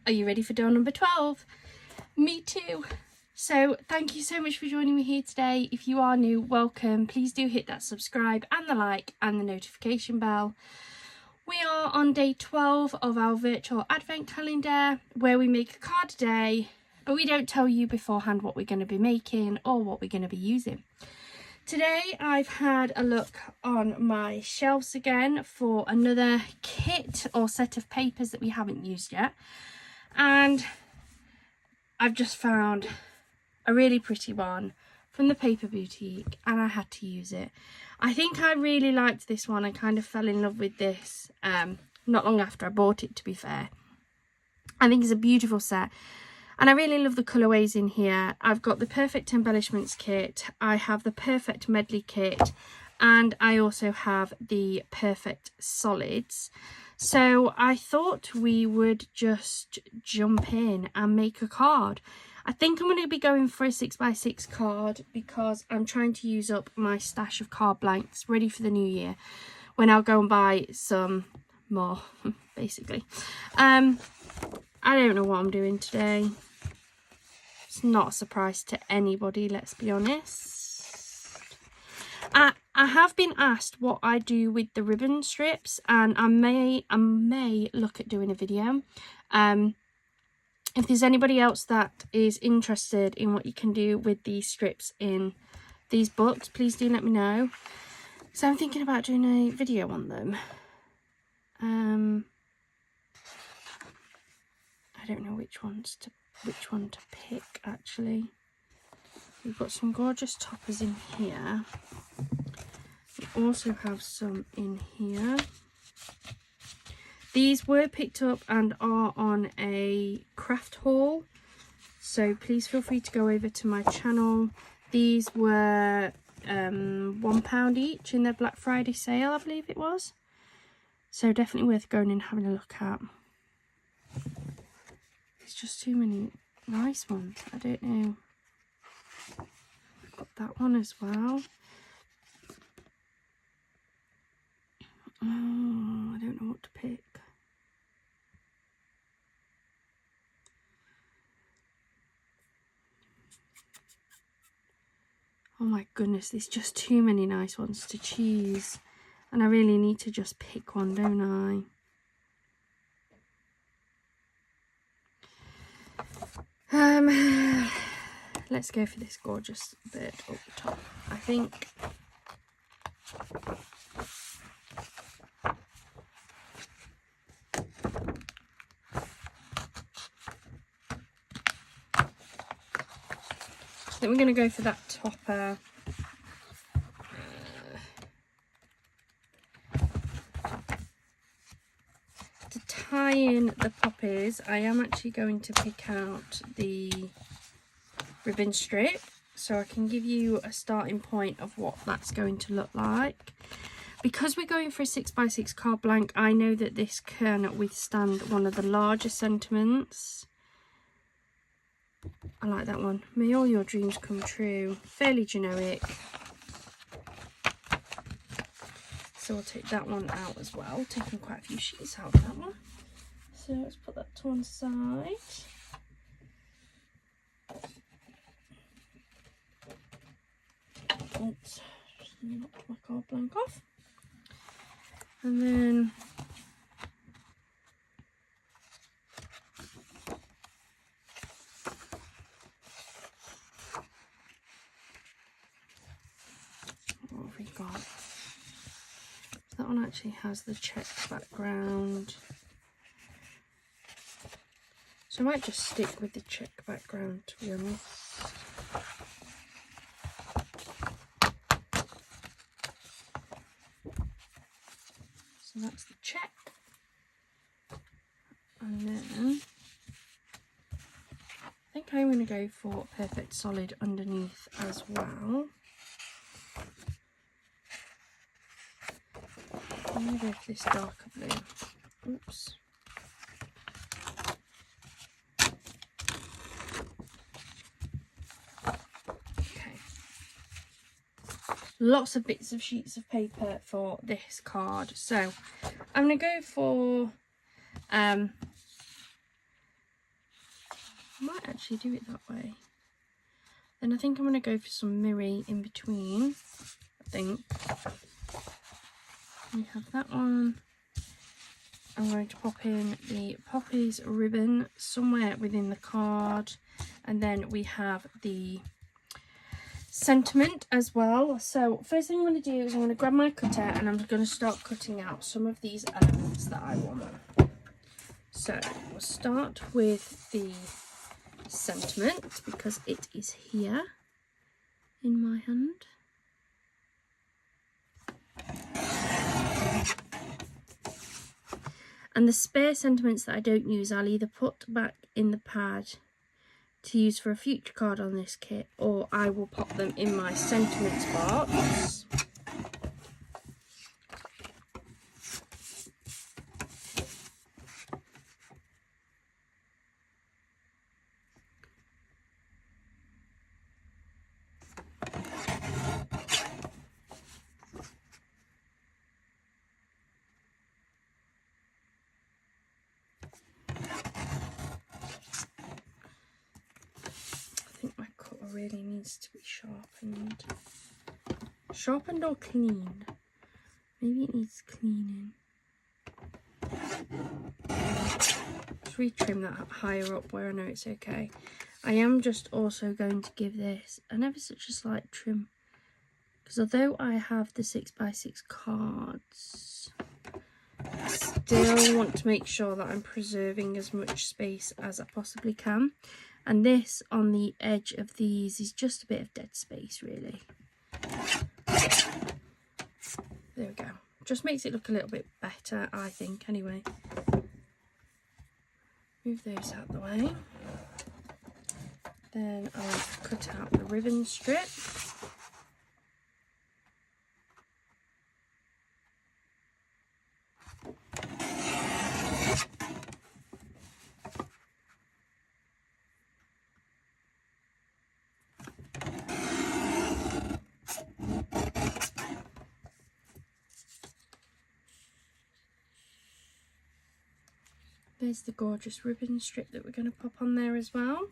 Are you ready for door number 12? Me too. So thank you so much for joining me here today. If you are new, welcome. Please do hit that subscribe and the like and the notification bell. We are on day 12 of our virtual advent calendar, where we make a card a day, but we don't tell you beforehand what we're going to be making or what we're going to be using. Today I've had a look on my shelves again for another kit or set of papers that we haven't used yet, and I've just found a really pretty one from the Paper Boutique and I had to use it. I think I really liked this one. I kind of fell in love with this not long after I bought it, to be fair. I think it's a beautiful set and I really love the colourways in here. I've got the Perfect Embellishments kit, I have the Perfect Medley kit, and I also have the Perfect Solids. So I thought we would just jump in and make a card. I think I'm going to be going for a 6x6 card because I'm trying to use up my stash of card blanks ready for the new year, when I'll go and buy some more, basically. I don't know what I'm doing today. It's not a surprise to anybody, let's be honest. I have been asked what I do with the ribbon strips, and I may look at doing a video. If there's anybody else that is interested in what you can do with these strips in these books, please do let me know. So I'm thinking about doing a video on them. I don't know which one to pick actually. We've got some gorgeous toppers in here. We also have some in here. These were picked up and are on a craft haul, so please feel free to go over to my channel. These were £1 each in their Black Friday sale, I believe it was. So definitely worth going and having a look at. There's just too many nice ones. I don't know. I've got that one as well. Oh, I don't know what to pick. Oh my goodness, there's just too many nice ones to choose. And I really need to just pick one, don't I? Let's go for this gorgeous bird up the top. I think we're going to go for that topper. To tie in the poppies, I am actually going to pick out the ribbon strip, so I can give you a starting point of what that's going to look like. Because we're going for a 6x6 card blank, I know that this can withstand one of the larger sentiments. I like that one. May all your dreams come true. Fairly generic. So I'll take that one out as well. Taking quite a few sheets out of that one. So let's put that to one side. Oops, just knock my card blank off. And then what have we got? That one actually has the checked background. So I might just stick with the check background, to be honest. So that's the check. And then I think I'm going to go for Perfect Solid underneath as well. I'm going to go for this darker blue. Oops. Lots of bits of sheets of paper for this card, so I'm going to go for I might actually do it that way. Then I think I'm going to go for some mirror in between. I think we have that one. I'm going to pop in the Poppies ribbon somewhere within the card, and then we have the sentiment as well. So first thing I'm going to do is I'm going to grab my cutter and I'm going to start cutting out some of these elements that I want. So we'll start with the sentiment because it is here in my hand. And the spare sentiments that I don't use, I'll either put back in the pad to use for a future card on this kit, or I will pop them in my sentiments box. Really needs to be sharpened or cleaned. Maybe it needs cleaning. Just retrim that higher up where I know it's okay. I am just also going to give this an ever such a slight trim, because although I have the 6x6 cards, I still want to make sure that I'm preserving as much space as I possibly can. And this on the edge of these is just a bit of dead space, really. There we go. Just makes it look a little bit better, I think, anyway. Move those out the way. Then I'll cut out the ribbon strip. There's the gorgeous ribbon strip that we're going to pop on there as well.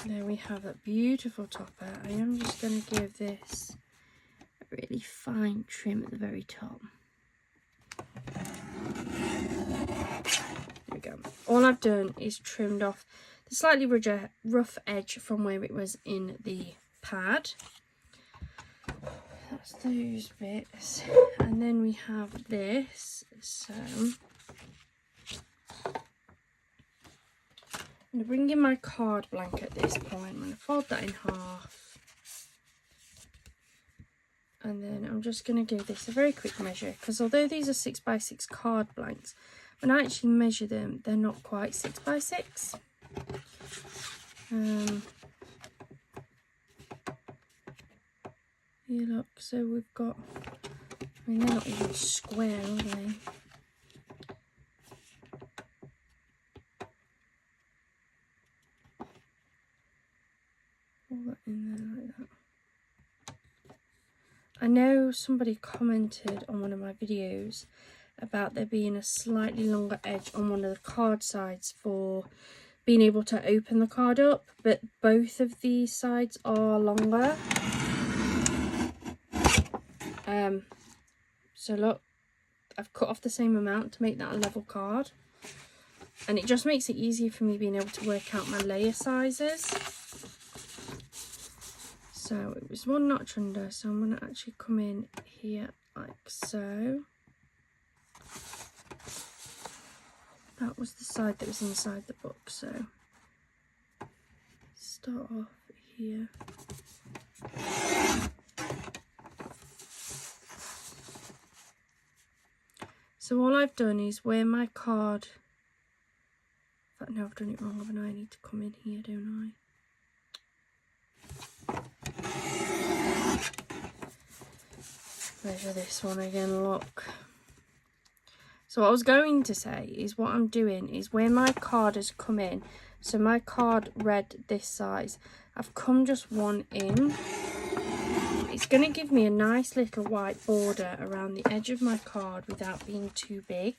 There we have that beautiful topper. I am just going to give this a really fine trim at the very top. There we go. All I've done is trimmed off the slightly rough edge from where it was in the pad. That's those bits. And then we have this. So I'm going to bring in my card blank at this point. I'm going to fold that in half. And then I'm just going to give this a very quick measure, because although these are 6x6 card blanks, when I actually measure them, they're not quite 6x6. Here, look, so we've got, I mean, they're not even square, are they? All that in there like that. I know somebody commented on one of my videos about there being a slightly longer edge on one of the card sides for being able to open the card up, but both of these sides are longer. So look, I've cut off the same amount to make that a level card, and it just makes it easier for me being able to work out my layer sizes. So it was one notch under, so I'm going to actually come in here like so. That was the side that was inside the book, so start off here. So all I've done is where my card, in fact no, I've done it wrong, haven't I? I need to come in here, don't measure this one again, look. So what I was going to say is what I'm doing is where my card has come in, so my card read this size, I've come just one in. It's going to give me a nice little white border around the edge of my card without being too big.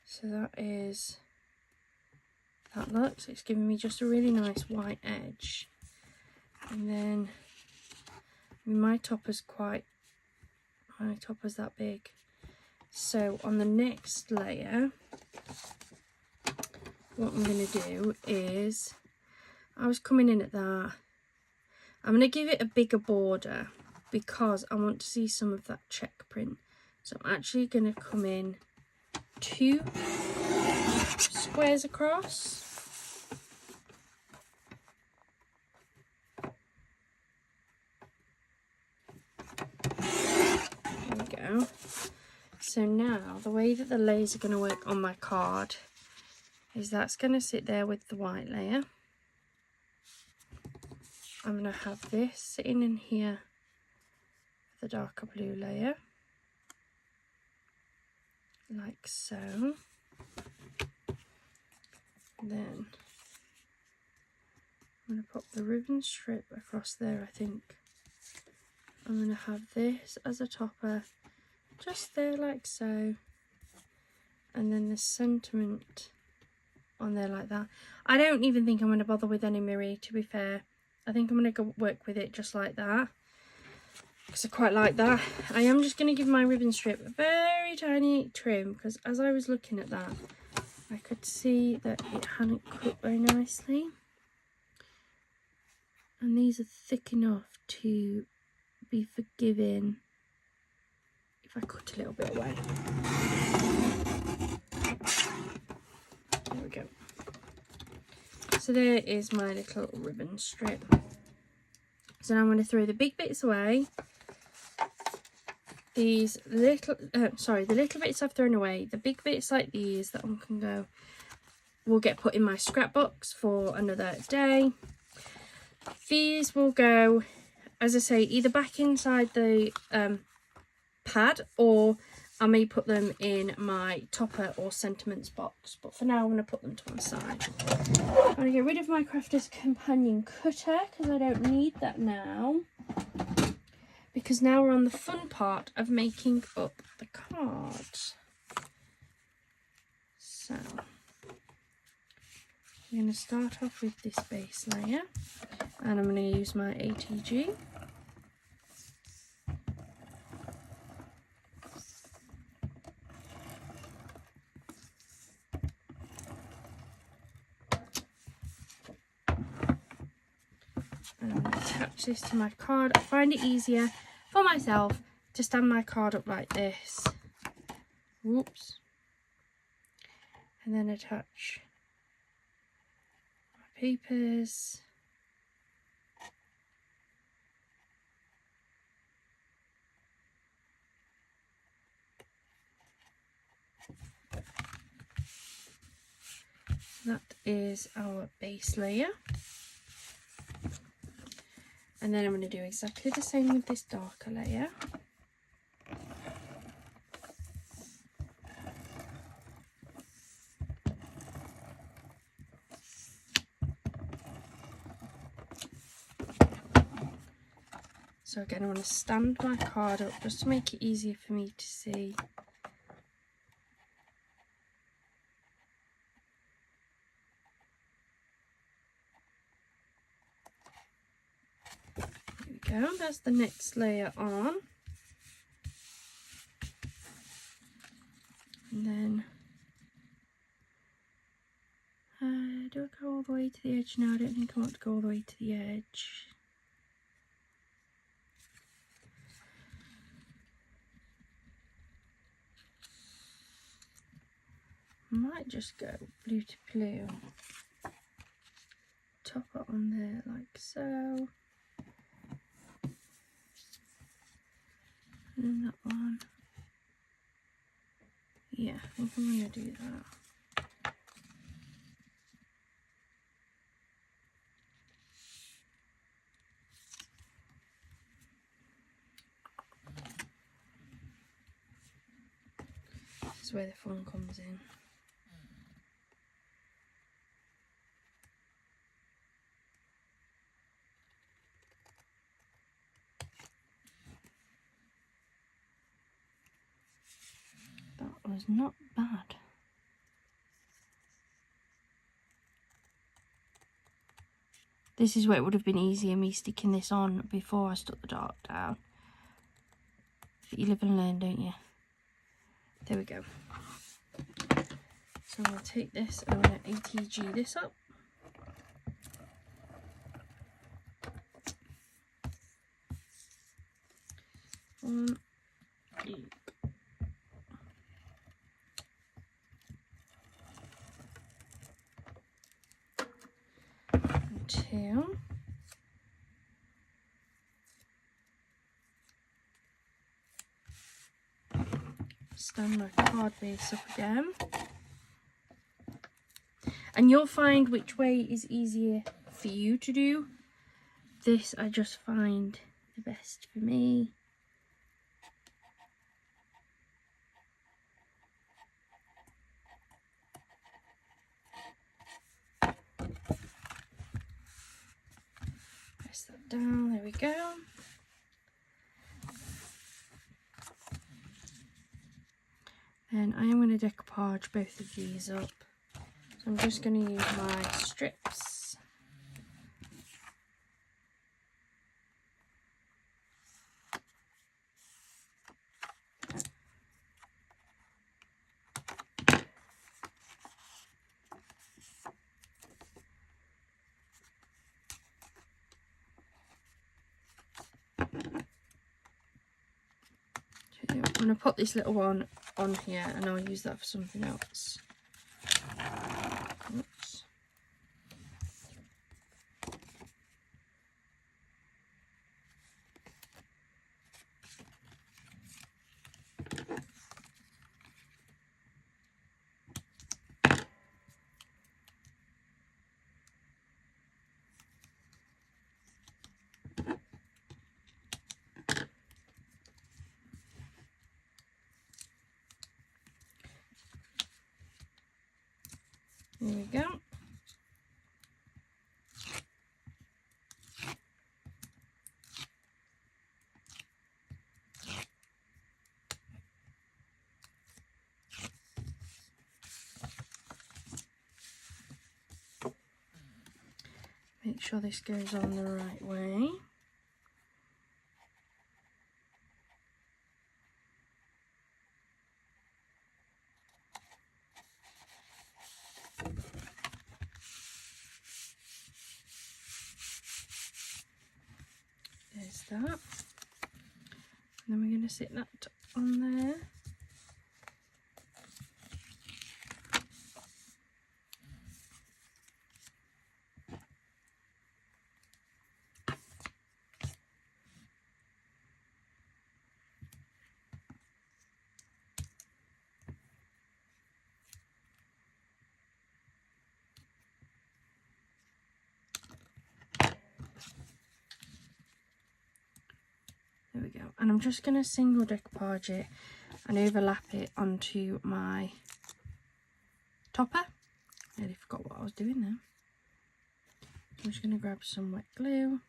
So that looks, it's giving me just a really nice white edge. And then my topper's that big. So on the next layer, what I'm going to do is, I was coming in at that, I'm going to give it a bigger border because I want to see some of that check print. So I'm actually going to come in 2 squares across. There we go. So now the way that the layers are going to work on my card is that's going to sit there with the white layer. I'm going to have this sitting in here, the darker blue layer, like so. Then I'm going to pop the ribbon strip across there, I think. I'm going to have this as a topper, just there like so. And then the sentiment on there like that. I don't even think I'm going to bother with any mirror, to be fair. I think I'm going to go work with it just like that, because I quite like that. I am just going to give my ribbon strip a very tiny trim, because as I was looking at that, I could see that it hadn't cut very nicely. And these are thick enough to be forgiving if I cut a little bit away. There we go. So there is my little ribbon strip. So now I'm going to throw the big bits away. These little, the little bits I've thrown away, the big bits like these that can go, will get put in my scrapbooks for another day. These will go, as I say, either back inside the pad, or I may put them in my topper or sentiments box, but for now I'm going to put them to one side. I'm going to get rid of my Crafter's Companion cutter because I don't need that now, because now we're on the fun part of making up the card. So I'm going to start off with this base layer, and I'm going to use my ATG. And I'm going to attach this to my card. I find it easier for myself to stand my card up like this. Whoops. And then attach my papers. That is our base layer. And then I'm going to do exactly the same with this darker layer. So again, I want to stand my card up just to make it easier for me to see. There we go, that's the next layer on. And then, do I go all the way to the edge now? I don't think I want to go all the way to the edge. I might just go blue to blue. Top it on there like so. And then that one. Yeah, I think I'm going to do that. That's where the fun comes in. That was not bad. This is where it would have been easier me sticking this on before I stuck the dark down. But you live and learn, don't you? There we go. So I'm going to take this and I'm going to ATG this up. One, two. And two. Stand my card base up again. And you'll find which way is easier for you to do. This I just find the best for me. Press that down, there we go. And I am going to decoupage both of these up. So I'm just going to use my strips. I'm going to put this little one on here and I'll use that for something else. Oops. There we go. Make sure this goes on the right way. There's that. And then we're going to sit that on there. There we go. And I'm just going to single decoupage it and overlap it onto my topper. I nearly forgot what I was doing there. I'm just going to grab some wet glue.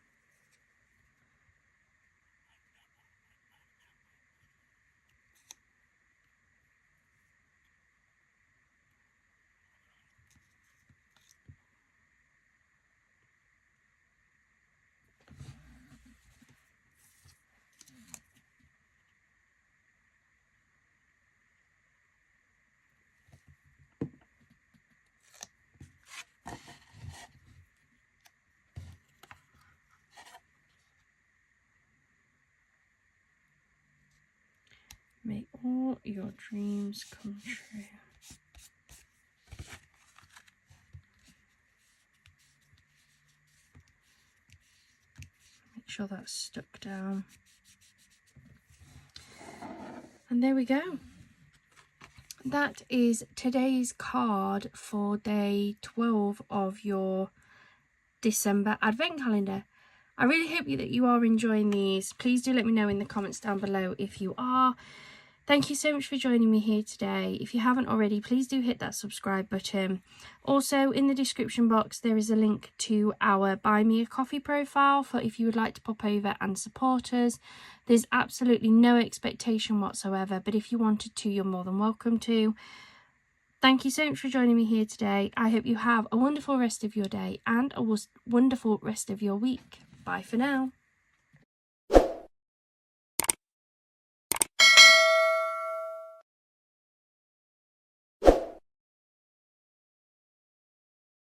Make all your dreams come true. Make sure that's stuck down. And there we go. That is today's card for day 12 of your December advent calendar. I really hope that you are enjoying these. Please do let me know in the comments down below if you are. Thank you so much for joining me here today. If you haven't already, please do hit that subscribe button. Also, in the description box, there is a link to our Buy Me a Coffee profile for if you would like to pop over and support us. There's absolutely no expectation whatsoever, but if you wanted to, you're more than welcome to. Thank you so much for joining me here today. I hope you have a wonderful rest of your day and a wonderful rest of your week. Bye for now.